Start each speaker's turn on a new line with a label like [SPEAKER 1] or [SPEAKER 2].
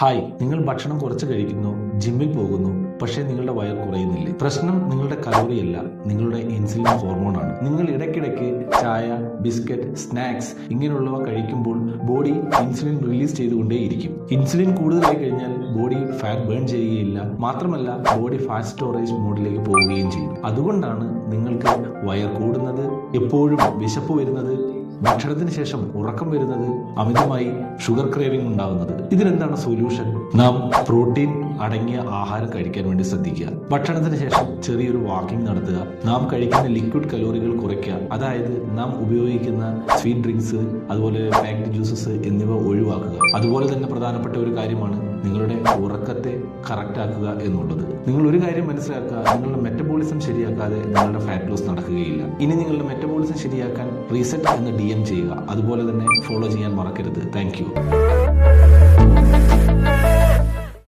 [SPEAKER 1] Hi, നിങ്ങൾ ഭക്ഷണം കുറച്ച് കഴിക്കുന്നു, ജിമ്മിൽ പോകുന്നു, പക്ഷേ നിങ്ങളുടെ വയർ കുറയുന്നില്ലേ? പ്രശ്നം നിങ്ങളുടെ കലോറിയല്ല, നിങ്ങളുടെ ഇൻസുലിൻ ഹോർമോണാണ്. നിങ്ങൾ ഇടയ്ക്കിടയ്ക്ക് ചായ, ബിസ്ക്കറ്റ്, സ്നാക്സ് ഇങ്ങനെയുള്ളവ കഴിക്കുമ്പോൾ ബോഡി ഇൻസുലിൻ റിലീസ് ചെയ്തുകൊണ്ടേയിരിക്കും. ഇൻസുലിൻ കൂടുതലായി കഴിഞ്ഞാൽ ബോഡി ഫാറ്റ് ബേൺ ചെയ്യുകയില്ല, മാത്രമല്ല ബോഡി ഫാറ്റ് സ്റ്റോറേജ് മോഡിലേക്ക് പോവുകയും ചെയ്യും. അതുകൊണ്ടാണ് നിങ്ങൾക്ക് വയർ കൂടുന്നത്, എപ്പോഴും വിശപ്പ് വരുന്നത്, ഭക്ഷണത്തിന് ശേഷം ഉറക്കം വരുന്നത്, അമിതമായി ഷുഗർ ക്രേവിംഗ് ഉണ്ടാകുന്നത്. ഇതിനെന്താണ് സൊല്യൂഷൻ? നാം പ്രോട്ടീൻ അടങ്ങിയ ആഹാരം കഴിക്കാൻ വേണ്ടി ശ്രദ്ധിക്കുക. ഭക്ഷണത്തിന് ശേഷം ചെറിയൊരു വാക്കിംഗ് നടത്തുക. നാം കഴിക്കുന്ന ലിക്വിഡ് കലോറികൾ കുറയ്ക്കുക. അതായത് നാം ഉപയോഗിക്കുന്ന സ്വീറ്റ് ഡ്രിങ്ക്സ്, അതുപോലെ പാക്ഡ് ജ്യൂസസ് എന്നിവ ഒഴിവാക്കുക. അതുപോലെ തന്നെ പ്രധാനപ്പെട്ട ഒരു കാര്യമാണ് നിങ്ങളുടെ ഉറക്കത്തെ കറക്റ്റ് ആക്കുക എന്നുള്ളത്. നിങ്ങൾ ഒരു കാര്യം മനസ്സിലാക്കുക, നിങ്ങളുടെ മെറ്റബോളിസം ശരിയാക്കാതെ നിങ്ങളുടെ ഫാറ്റ് ലോസ് നടക്കുകയില്ല. ഇനി നിങ്ങളുടെ മെറ്റബോളിസം ശരിയാക്കാൻ റീസെറ്റ് എന്ന DM ചെയ്യുക. അതുപോലെ തന്നെ ഫോളോ ചെയ്യാൻ മറക്കരുത്. താങ്ക്